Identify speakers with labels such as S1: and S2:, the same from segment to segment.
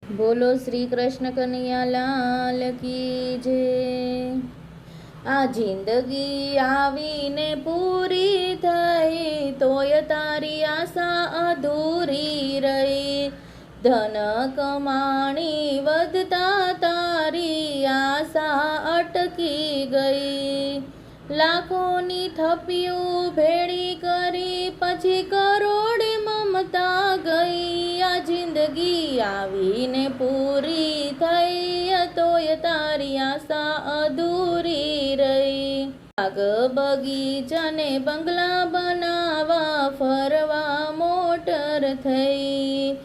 S1: બોલો શ્રી કૃષ્ણ કનૈયા લાલ કી જય। આ જિંદગી આવીને પૂરી થઈ, તોય તારી આશા અધૂરી રહી। ધન કમાણી વધતા તારી આશા અટકી ગઈ। લાખોની થપ્યું ભેળી કરી, પછી કરોડે મમતા ગઈ। આ જિંદગી આવીને પૂરી થઈ, તોય તારી આશા અધૂરી રહી। બાગ બગીચાને બંગલા બનાવવા ફરવા મોટર થઈ।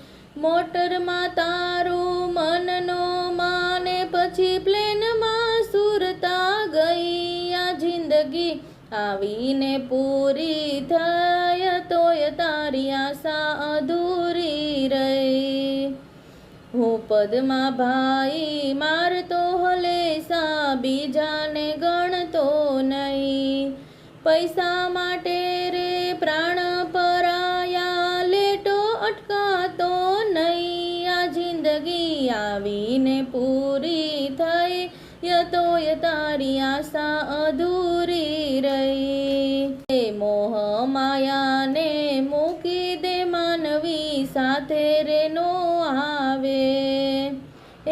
S1: મોટરમાં તારું મન નો માને, પછી પ્લેનમાં સુરતા ગઈ। આ જિંદગી આવીને પૂરી થઈ, તોય તારી આશા અધૂરી રહી। હું પદમાં ભાઈ મારતો હલેસા, બીજાને ગણતો નહીં। પૈસા માટે રે પ્રાણ પરાયા, લેટો અટકાતો નહીં। આ જિંદગી આવીને પૂરી થઈ, તોય તારી આશા અધૂરી રહી। એ મોહ માયાને મૂકી દે માનવી, સાથે રે નો આવે।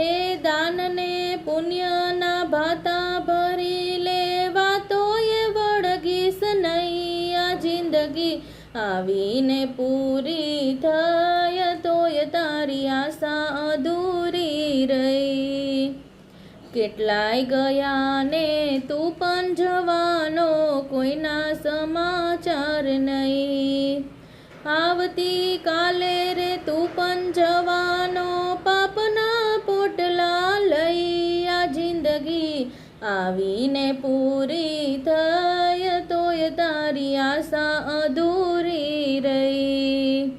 S1: એ દાનને પુણ્યના ભાતા ભરી લેવા, તોય વળગીશ નહીં। આ જિંદગી આવીને પૂરી થઈ, તોય તારી આશા અધૂરી રહી। કેટલાય ગયા ને તું પણ જવાનો, કોઈના સમાચાર નહીં। આવતી કાલે રે તું પણ જવાનો, પાપના પોટલા લઈ। આ જિંદગી આવીને પૂરી થઈ, તોય તારી આશા અધૂરી રહી।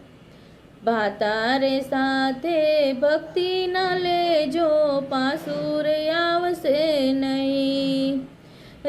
S1: ભાતારે સાથે ભક્તિ ન લેજો, પાસુર આવશે નહીં।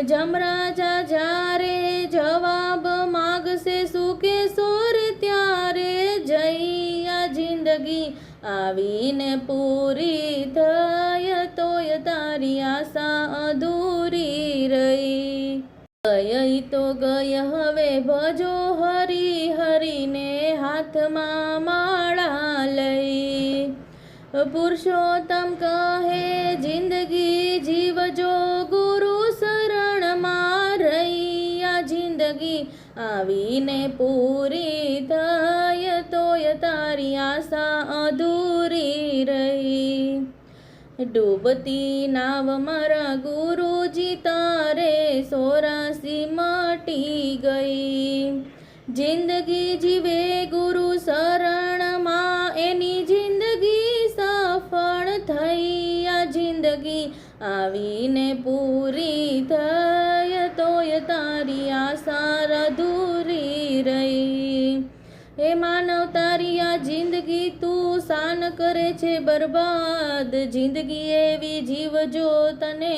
S1: જમરાજા જ્યારે જવાબ માગશે, સુકે સોર ત્યારે જઈ। આ જિંદગી આવીને પૂરી થઈ, તોય તારી આશા અધૂરી રહી। ગઈ તો ગઈ, હવે ભજો હરી હરીને હાથમાં માળા લઈ। પુરુષોત્તમ કહે જિંદગી જીવજો, ગુરુ શરણમાં રહી। આ જિંદગી આવીને પૂરી થઈ, તોય તારી આશા અધૂરી રહી। ડૂબતી નાવ મારા ગુરુજી તારે, 84 મટી ગઈ। જિંદગી જીવે ગુરુ શરણમાં, એની જિંદગી સફળ થઈ। આ જિંદગી આવીને પૂરી થઈ, તોય તારી આશા અધૂરી રહી। હે માનવ તારી આ જિંદગી તું શાન કરે છે બરબાદ। જિંદગી એવી જીવજો, તને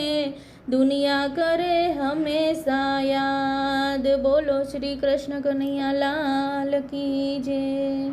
S1: દુનિયા કરે હંમેશા યાદ। બોલો શ્રી કૃષ્ણ કનૈયા લાલ કી જય।